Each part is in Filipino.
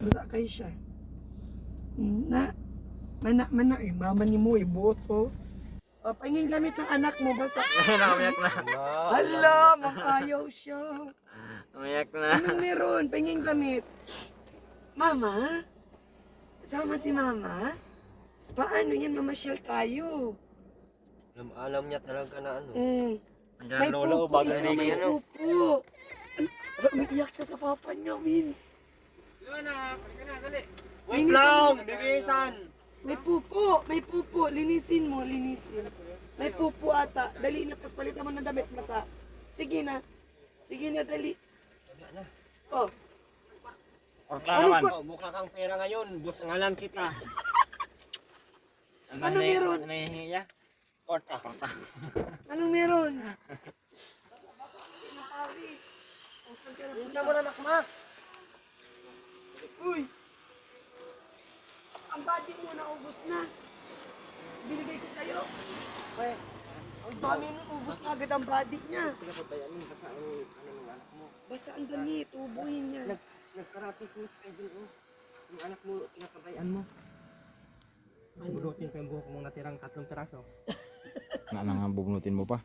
basa kayo siya. Mana, mama ni mo, iboto. O, pahingin gamit ng anak mo, basa. Umiyak na. Hala, makayaw siya. Umiyak na. Anong meron? Pahingin gamit. Mama? Sama si mama? Paano yan, mamasyal tayo? Alam niya talaga na ano. Andiyan May ang lola o pupo, bago ikaw na may ano. pupo. Ano, umiiyak siya sa papa niya, Win. Wait lang! Bibisan! May pupo. Linisin mo, linisin. May pupo ata. Dali na, tapos palitan mo ng damit basa. Sige na, dali. Oh, Korta Ano naman. ko- Oh, mukha kang pera ngayon. Bus nga lang kita. Ano meron? Ano hihingi niya? Korta. anong meron? Pinta mo na nakmak. Uy! Ang body mo naubos na. Binigay ko sa'yo. Weh, Ang dami nung ubos na agad ang body niya. pinapabayanin basta ang ano ng anak mo. Basta ang damit, ubuhin niya. Nagkarachismis kayo dun oh. Yung anak mo, pinapabayaan mo. Bunutin ko yung buhok mong natirang 3 piraso. Nga bubunutin mo pa.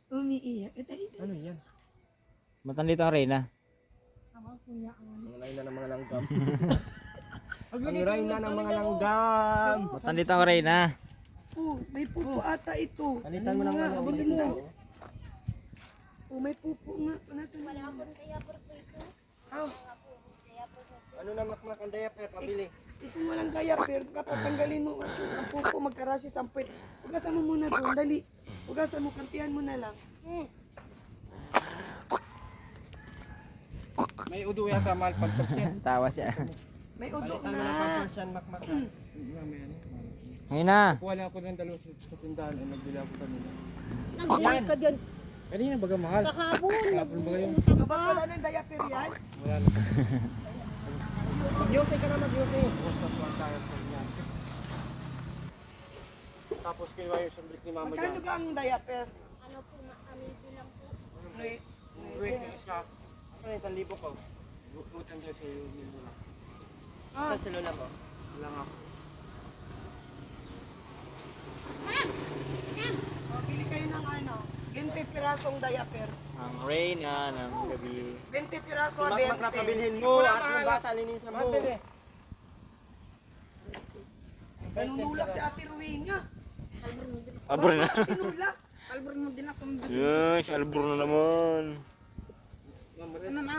Umiiyak. Dali. Ano yan? Matandito ang Reyna. Ang ray na ng mga langgam. Ang ray na ng mga langgam. Matandito ang Reyna. Oh, may pupo ata ito. Palitan mo ng nga, ano. abilin daw. Oh, may pupo nga. Nasaan na? Oh, Ano na makmak ang diaper, pabili. ito walang gaya, pero kapag tanggalin mo ang pupo, magkarasi sampit. Ugasan mo muna doon, dali. Ugasan mo, kantihan mo na lang. May udo yan sa mahal pagpasyan. Tawa siya. May udo Palitan mo ng na. pagpasyan, makmak. Ngayon na. Kuha lang ako ng dalawa sa tindahan ay nagbili ako kanina. Nagbilang ka dyan. Kanina baga mahal. Kahapon. Kahapon ba yung Kapag wala ng diaper yan, wala na. Mag-yose ka na, mag-yose. Basta po ang tayo sa niyan. Tapos kinuha yung sandrik ni mama magkano dyan. ka ang diaper? Ano po, amigo lang po. Wait, isa. Asan yung 1,000 ko? Butan dyan sa iyo. Ah, Sa selula ko. Wala nga. oh, bili kayo ng ano, 20 pirasong diaper. Ang Reyna ng gabi. 20 piraso, Makmak na 20. pabilhin mo at yung bata linisan mo. Mabili. Nanunulak si Ate Ruwinga. Albur na. Bakit tinulak? Yes, albur na naman. Ano na?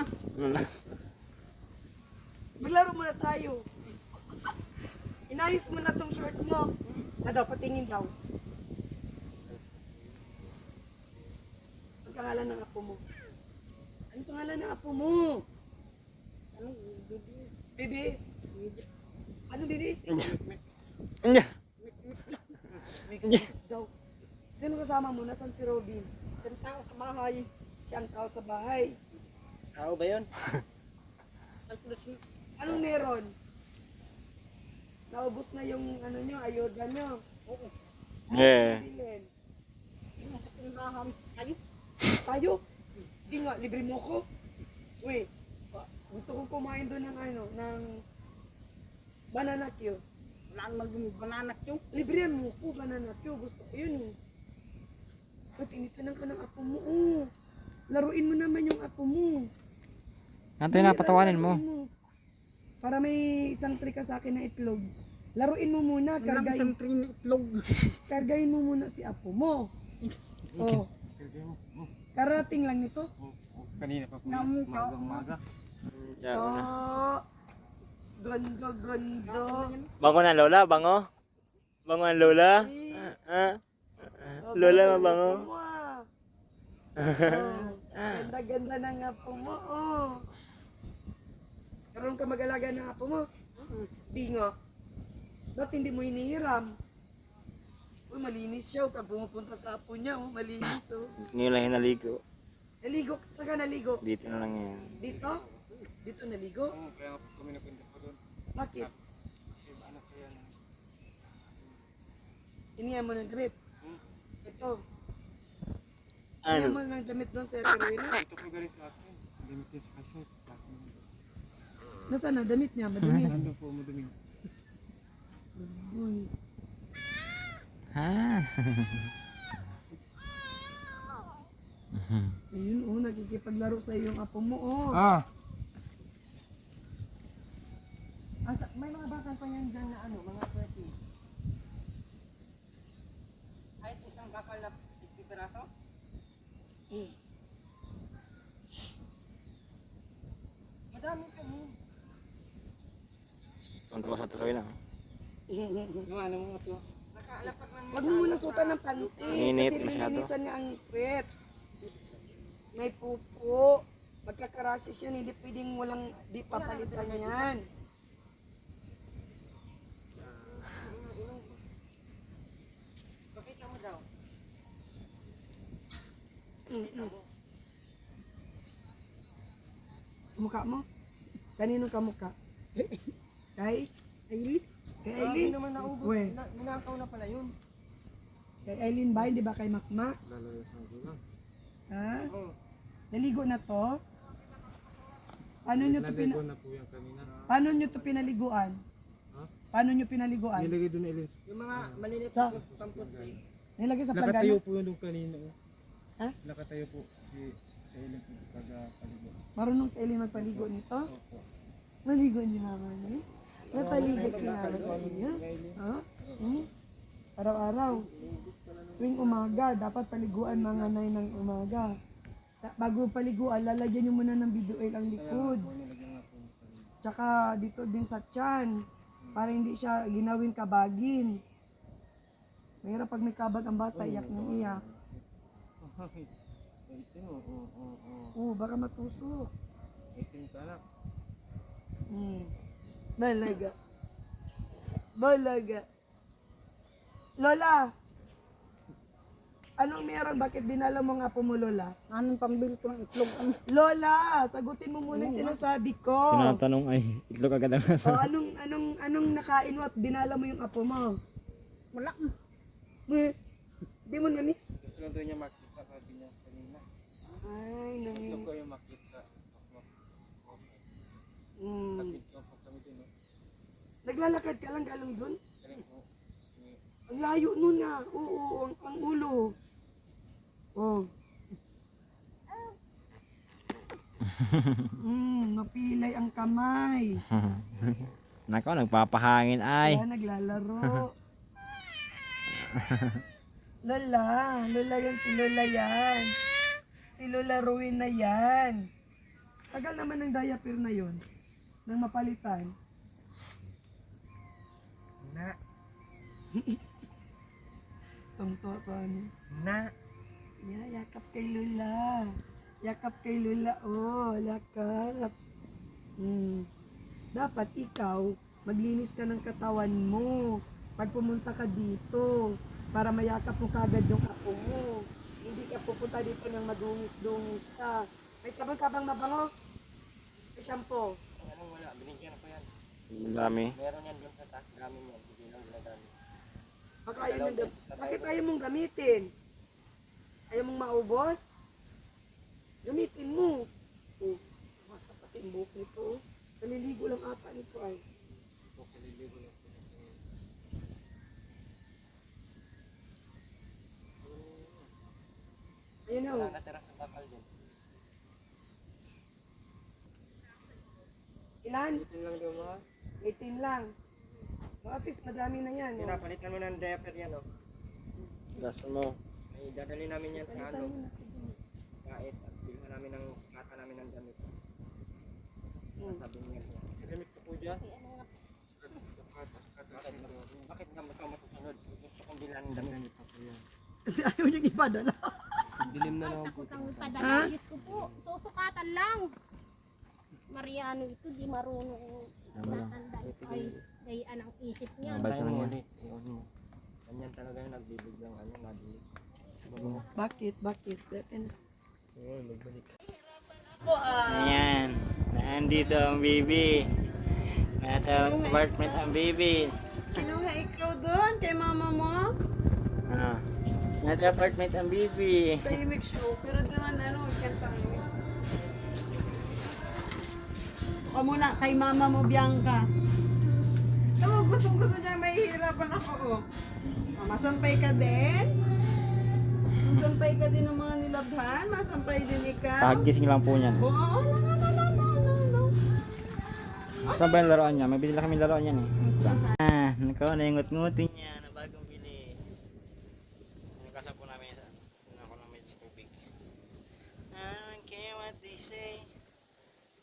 Maglaro muna tayo. Inayos mo na tong short mo. Na daw, patingin daw. Ang pangalan ng apo mo. Ano pangalan ng apo mo? Bibi? Ano bibi? Anya. Daw. Sino kasama mo? Nasaan si Robin? Siyang tao sa bahay. Siyang tao sa bahay. Tao ba yun? Anong meron? Naubos na yung ano nyo, ayuda nyo. Yeah. Bilhin. Kayo? Tayo? Di nga, libre mo ko. Uy, gusto kong kumain doon ng ano, ng banana Q. Wala nang banana yung. Libre mo ko, banana Q. Gusto ko yun eh. Uy, tinitanong ka ng apo mo. Oh. Laruin mo naman yung apo mo. Ano yung napatawanin mo? Laruin para may isang trick ka sa akin na itlog. Laruin mo muna, kargayin. itlog. Kargayin mo muna si apo mo. Oh. Karating lang nito. Kanina pa po. Namu- Umaga. Oh. Ganda. Bango na lola, bango. Bango ang lola. Lola, mabango. Apo mo, ah. Oh, ganda ng apo mo. Oh. Karoon ka mag-alaga ng apo mo? Di nga. Ba't hindi mo hinihiram? Uy, malinis siya. Pag pumupunta sa apo niya, oh, malinis. Oh. Ngayon lang hinaligo. Naligo. Saan ka naligo? Dito na lang yan. Dito? Dito naligo? Oo, kaya nga po kami napunta po doon. Bakit? Iba anak kaya na. Iniyan mo ng damit. Ito. Ano? Iniyan mo ng damit doon sa Peruina. Ito po galing sa akin. Gamit din sa kasyon. Nasaan na? Damit niya, madumi. Nandun po, madumi. Uy. Ah. Ayun, oh, nakikipaglaro sa iyong apo mo, oh. Ah. May mga bakal pa yan dyan na ano, mga 20. Kahit isang bakal na pipiraso? Madami pa mo. Tuntua sa tuloy na. Yung ano mga to. Nakalapat man Huwag mo muna suotan ng panty. Init Kasi masyado. lilinisan nga ang pet. May pupo. Magkakarashes yun, hindi pwedeng walang di papalitan yan. Pakita mo daw. Mukha mo? Kanino ka mukha? Kay? Aileen? Kay Hindi Aileen? naman naubos. Uy. Ninakaw na pala yun. Kay Aileen ba? Hindi ba kay Makmak? Ha? Oo. Naligo na to? Paano nyo to Naligo na po yan kanina. Paano nyo to pinaliguan? Ha? Paano nyo pinaliguan? Nilagay doon Elin. Yung mga maliliit Sa- na pampus eh. Nilagay sa Nakatayo plagano? po yun doon kanina. Oh. Ha? Nakatayo po si sa Elin po kada paligo. Marunong si Aileen magpaligo nito? Opo. Maligo niyo naman eh. Napaligo si naman niya. Ha? Hmm? Araw-araw. Tuwing umaga, dapat paliguan mga nay ng umaga. Bago paliguan, lalagyan niyo muna ng video oil ang likod. Tsaka dito din sa tiyan. Para hindi siya ginawin kabagin. Mahirap pag may kabag ang bata, iyak ng iyak. Oo, baka matusok. Balaga. Balaga. Lola! Anong meron? Bakit dinala mo nga po mo, Lola? Anong pambili ko ng itlog? Lola! Sagutin mo muna yung sinasabi ko. Tinatanong ay itlog agad ang O nasa. anong nakain mo at dinala mo yung apo mo? Wala. Eh, di mo na-miss? Gusto lang doon niya makita sabi niya kanina. Ay, Gusto nangin. ko yung makita. Mm. Takit ko po kami din. Naglalakad ka lang galang dun? Kaya po. Ang layo nun na. Oo, ang ulo. Oh. Mapilay ang kamay. Nako, nagpapahangin ay. Kaya naglalaro. Lola yan si Lola yan. Si Lola Ruin na yan. Tagal naman ng diaper na yon nang mapalitan. Na. Tungto sa ano. Na. Yakap kay Lola. Yakap kay Lola. Oh, yakap. Dapat ikaw, maglinis ka ng katawan mo. Pag pumunta ka dito, para mayakap mo kagad yung apo mo. Hindi ka pupunta dito ng madungis-dungis ka. May sabon ka bang mabango? May shampoo. Anong wala? Binigyan ko yan. Ang dami. Meron yan doon sa taas. Dami yan. Hindi lang ginagamit. Bakit ayaw mong gamitin? Ayaw mong maubos? Gamitin mo. Oh, sa pati yung buhok nito. Oh. Naliligo lang ata nito ay. Ayun na. Wala Oh. natira sa bakal din. Ilan? Ito lang daw mga. 18 lang. So at least madami na yan. Oh. Pinapalitan mo ng diaper yan oh. Gas mo. Ay dadali namin yan sa Palitan ano. mo na siguro. Kahit at bilhan namin ng kata namin ng damit. Sabi niya. Gamit ko po dyan. Bakit ka masusunod? Gusto kong bilhan ng damit. Kasi ayaw niyang ipadala. Dilim na Ay, naman po. takot ang ipadala. Diyos ko po, susukatan lang. Mariano ito, di marunong natandaan. Ay, gayaan ang isip niya. Balik na yan. Iyon mo. Ganyan talaga yung nagbibiglang ano, nabili. Bakit? Bakit? Oo, nagbalik. Ayan. Nandito ang baby. Nasa apartment ang baby. Kinuha ikaw doon kay mama mo? Ah. Nasa apartment ang baby. Tahimik show, pero naman ano, kanta Ka muna kay mama mo, Bianca. So, gustong-gusto niya may hirapan ako, oh. Masampay ka din? Masampay ka din ng mga nilabhan? Masampay din ikaw? Kagising lang po niyan. Oo, no. Saan ba yung laruan niya? May binila kami laruan niyan eh. Nakaw na yung ngut-ngutin niya na bagong bili. Nakasan po namin sa ako na may tubig. I don't care what they say.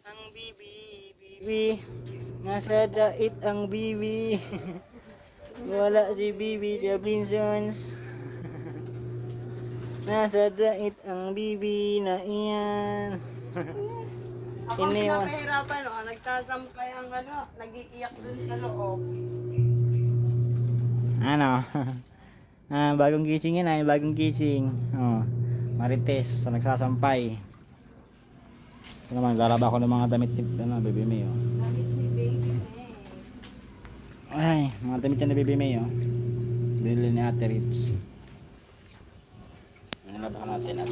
Ang bibi. Nasa dait ang bibi. Wala si bibi sa Binsons. Nasa dait ang bibi na iyan. Ako Iniwan. pinapahirapan, oh. Nagtasampay ang nag-iiyak dun sa loob. Ano? Bagong gising yan ay bagong gising. Oh, Marites, so nagsasampay. Ito naman, lalaba ko ng mga damit ni Baby May. Oh. Damit ni Baby May. Ay, mga damit yan ni Baby May. Oh. Binili ni Ate Ritz. Nalabahan natin at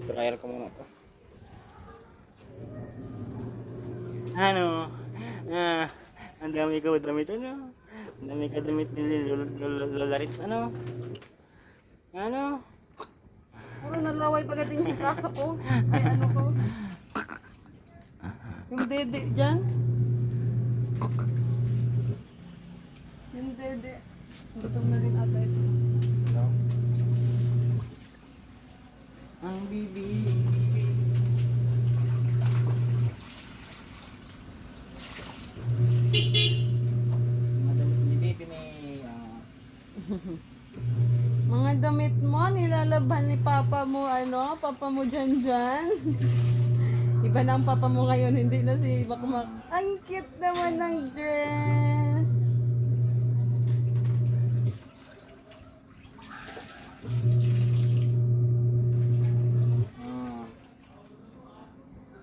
dryer ko muna to. Ano? Ang dami ko damit ano? Ang dami ko damit ni Lola Ritz ano? Ano? Puro nalaway pagdating yung kaso ko. Ay, ano ko. Yung dede dyan. Yung dede. Gutom na rin ata ito. Ang bibi. Mga damit ni Baby May. Mga damit mo, nilalaban ni papa mo, papa mo dyan. Iba na ang papa mo ngayon, hindi na si Bakmak. Ang cute naman ng dress.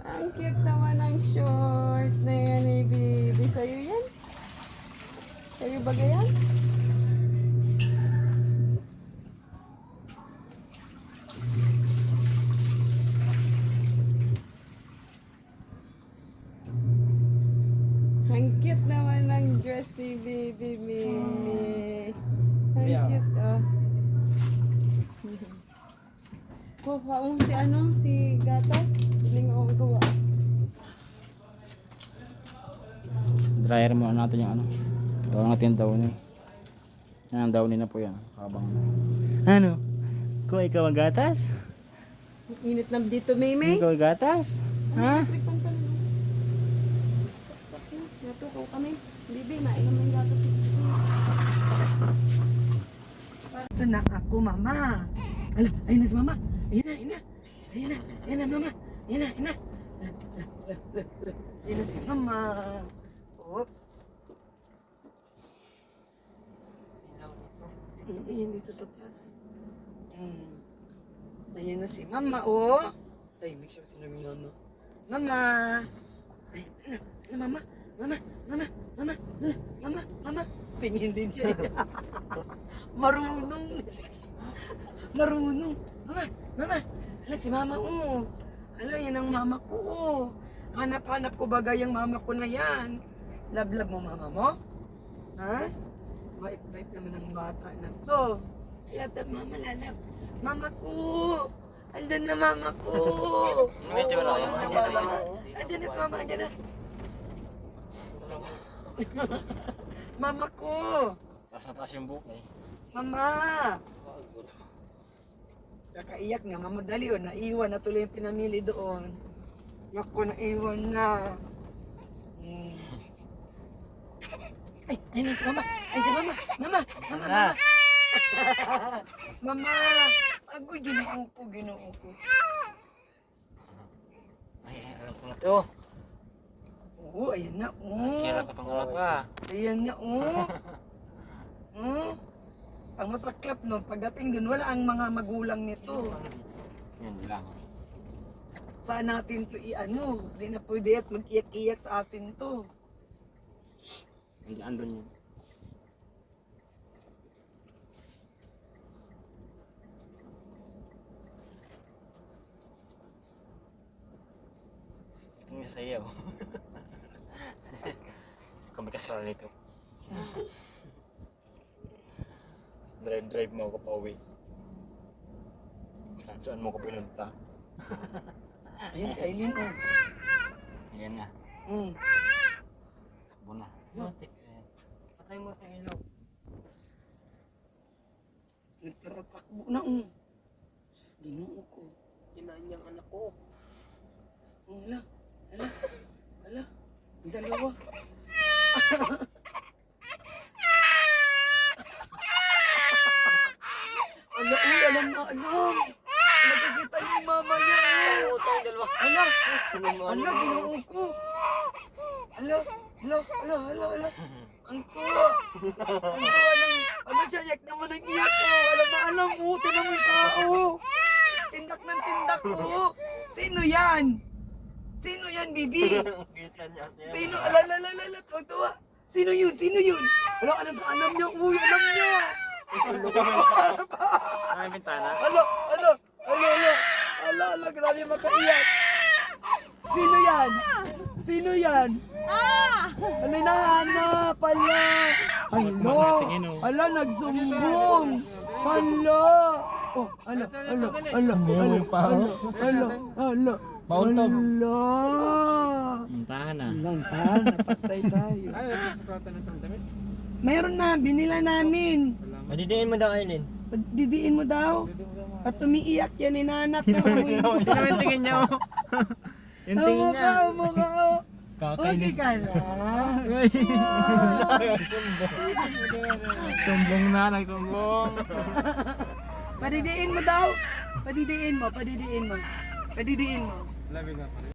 Ang cute naman ng short na yan, eh, baby. Sa'yo yan? Sa'yo ba yan? Ang cute naman ng dress ni Baby Mimi. Ang cute, oh. Kuha mo si Gatas. Hiling ako gawa. Dryer muna natin yung ano. Gawin natin yung daw niya. Yan, ang daw na po yan. Habang ano? Kung ikaw ang gatas? Ang init na dito, Mimi. Ikaw ang gatas? Ha? Natukaw kami. Bibi, nainom ng gatas. Ito na ako, mama. Ala, ayun na si mama. Ayun na, mama. Ayun na. Ayun na si mama. Oh. Ayun dito sa taas. Ayun na si mama, oh. Ay, make sure sinabi mama. Mama. Ay, mama. Mama. Tingin din siya. Marunong. Mama. Hala si mama, oh. Hala, yan ang mama ko, oh. Hanap-hanap ko bagay ang mama ko na yan. Love mo mama mo? Ha? Bait-bait naman ang bata na to. Kaya mama lalab. Mama ko. Andun na mama ko. Medyo na yun. Andyan na mama. Andyan na si mama. Andyan na. Mama ko. Taas na taas yung buhok eh. Mama. Kakaiyak na. Mama dali o. Naiwan na tuloy yung pinamili doon. Naku, naiwan na. Ay, ayun si mama. Ay, si mama. Mama. Mama. Agoy, ginoo ko. Ay, alam ko na to. Oo, ayan na. Kira ko itong ulat ka. Ayan na, Ang masaklap no, pagdating dun, wala ang mga magulang nito. Yan lang. Saan natin to i-ano? Di na pwede at mag-iyak-iyak sa atin to. Andun yun. yung sasayaw. Kami kasara nito. Drive mo ako pa uwi. Saan mo ko pinunta? Ayun, si Aileen, oh. Ayan na. Takbo na. Patay mo sa ilaw. Nagtaratakbo na, oh. Sus, ginoo ko. Kinain niyang anak ko. Hala, hala, hala. Ang dalawa. Ala, uy, alam na, alam. Nakikita niyo yung mama niya. Oo, tayong dalawa. Ala, Sinunod ala, ginoo ko. Ala, ala, ala, ala, ala. Ang tuwa. Ang tuwa ng, ano siya, yak naman ang iyak ko. Alam na, alam mo, tinan mo yung tao. Tindak ng tindak ko. Sino yan? Sino yan, bibi? Kita niya. Sino? Alalala, tuwa. Sino yun? Sino yun? Wala, alam niya. Uy, alam niya. May bintana? Ala, grabe makaiyak. Sino yan? Sino yan? Ala, nahanap, ala. Ala, nagsumbong. Ala. Oh, ala. Pauntog. Ala. Bintana na. Lang tahan, napatay tayo. Ay, sukatan na itong damit. Mayroon na, binila namin. Madidiin mo daw, Aileen. Didiin mo daw. At umiiyak yan, hinanap niya. Yung tingin niya, oh. Yung tingin niya. Mukha, oh. Okay ka na. Sumbong na, nagsumbong. Padidiin mo daw. Padidiin mo. Labi nga pa rin.